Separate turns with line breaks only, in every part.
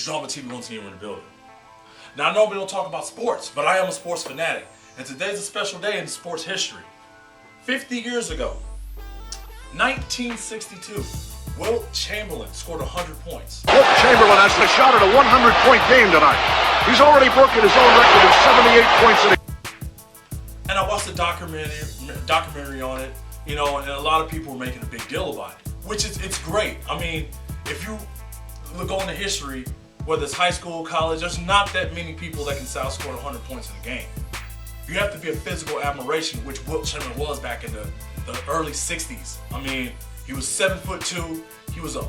It's Drama TV once again in the building. Now I know we don't talk about sports, but I am a sports fanatic. And today's a special day in sports history. 50 years ago, 1962, Wilt Chamberlain scored 100 points.
Wilt Chamberlain has the shot at a 100-point game tonight. He's already broken his own record of 78 points in a
And I watched the documentary on it, you know, and a lot of people were making a big deal about it, which it's great. I mean, if you go into history, whether it's high school, college, there's not that many people that can outscore 100 points in a game. You have to be a physical admiration, which Wilt Chamberlain was back in the early 60s. I mean, he was 7'2". He was a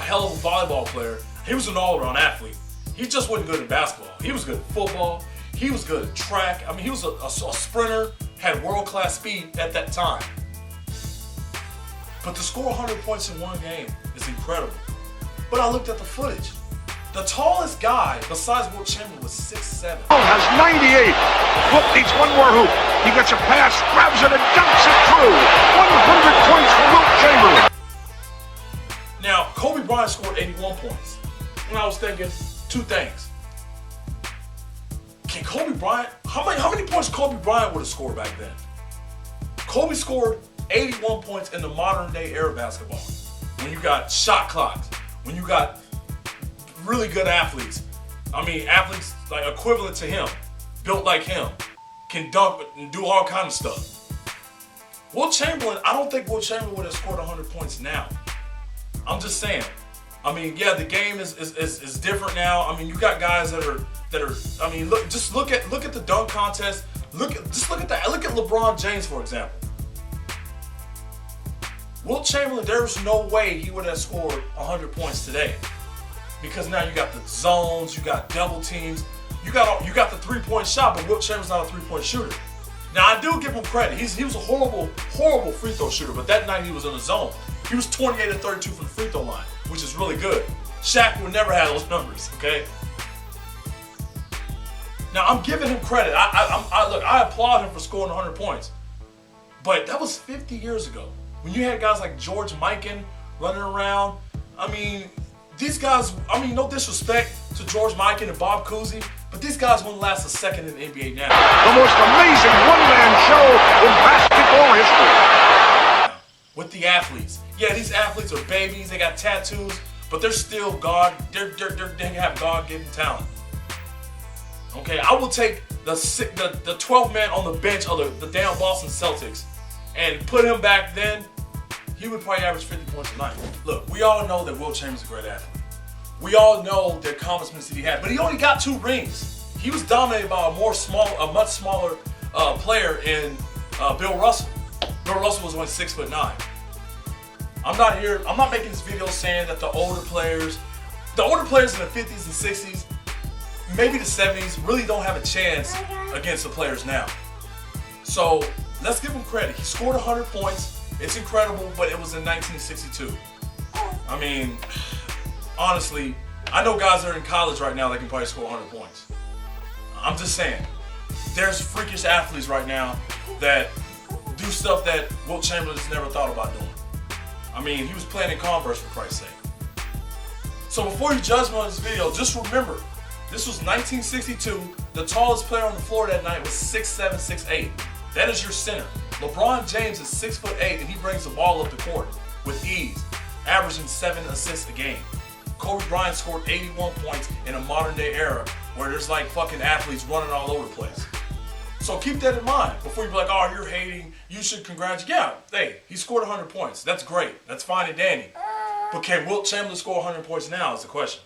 hell of a volleyball player. He was an all-around athlete. He just wasn't good at basketball. He was good at football. He was good at track. I mean, he was a sprinter, had world-class speed at that time. But to score 100 points in one game is incredible. But I looked at the footage. The tallest guy besides Wilt Chamberlain was 6'7".
has 98. Wilt needs one more hoop. He gets a pass, grabs it, and dunks it through. 100 points for Wilt Chamberlain.
Now, Kobe Bryant scored 81 points. And I was thinking two things. Can Kobe Bryant, how many points Kobe Bryant would have scored back then? Kobe scored 81 points in the modern day era basketball. When you got shot clocks, when you got really good athletes. I mean, athletes like equivalent to him, built like him, can dunk and do all kinds of stuff. Wilt Chamberlain, I don't think Wilt Chamberlain would have scored 100 points now. I'm just saying. I mean, yeah, the game is different now. I mean, you got guys that are. I mean, look at the dunk contest. Look at LeBron James, for example. Wilt Chamberlain, there's no way he would have scored 100 points today. Because now you got the zones, you got double teams, you got the three-point shot, but Wilt Chamberlain's not a three-point shooter. Now I do give him credit. He was a horrible free throw shooter, but that night he was in the zone. He was 28 of 32 from the free throw line, which is really good. Shaq would never have those numbers, okay? Now I'm giving him credit. I applaud him for scoring 100 points. But that was 50 years ago. When you had guys like George Mikan running around, I mean, these guys, I mean, no disrespect to George Mikan and Bob Cousy, but these guys wouldn't last a second in the NBA now.
The most amazing one-man show in basketball history.
With the athletes. Yeah, these athletes are babies, they got tattoos, but they're still they have God-given talent. Okay, I will take the 12th man on the bench of the damn Boston Celtics and put him back then. He would probably average 50 points a night. Look, we all know that Wilt Chamberlain's a great athlete. We all know the accomplishments that he had, but he only got 2 rings. He was dominated by a much smaller player in Bill Russell. Bill Russell was only 6'9". I'm not making this video saying that the older players in the 50s and 60s, maybe the 70s, really don't have a chance against the players now. So let's give him credit. He scored 100 points. It's incredible, but it was in 1962. I mean, honestly, I know guys that are in college right now that can probably score 100 points. I'm just saying, there's freakish athletes right now that do stuff that Wilt Chamberlain's never thought about doing. I mean, he was playing in Converse, for Christ's sake. So before you judge me on this video, just remember, this was 1962. The tallest player on the floor that night was 6'7", 6'8". That is your center. LeBron James is 6'8", and he brings the ball up the court with ease, averaging 7 assists a game. Kobe Bryant scored 81 points in a modern day era where there's like fucking athletes running all over the place. So keep that in mind before you be like, oh, you're hating, you should congratulate. Yeah, hey, he scored 100 points. That's great. That's fine and dandy. But can Wilt Chamberlain score 100 points now is the question.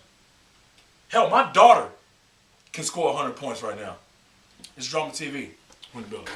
Hell, my daughter can score 100 points right now. It's Drama TV. We're in the building.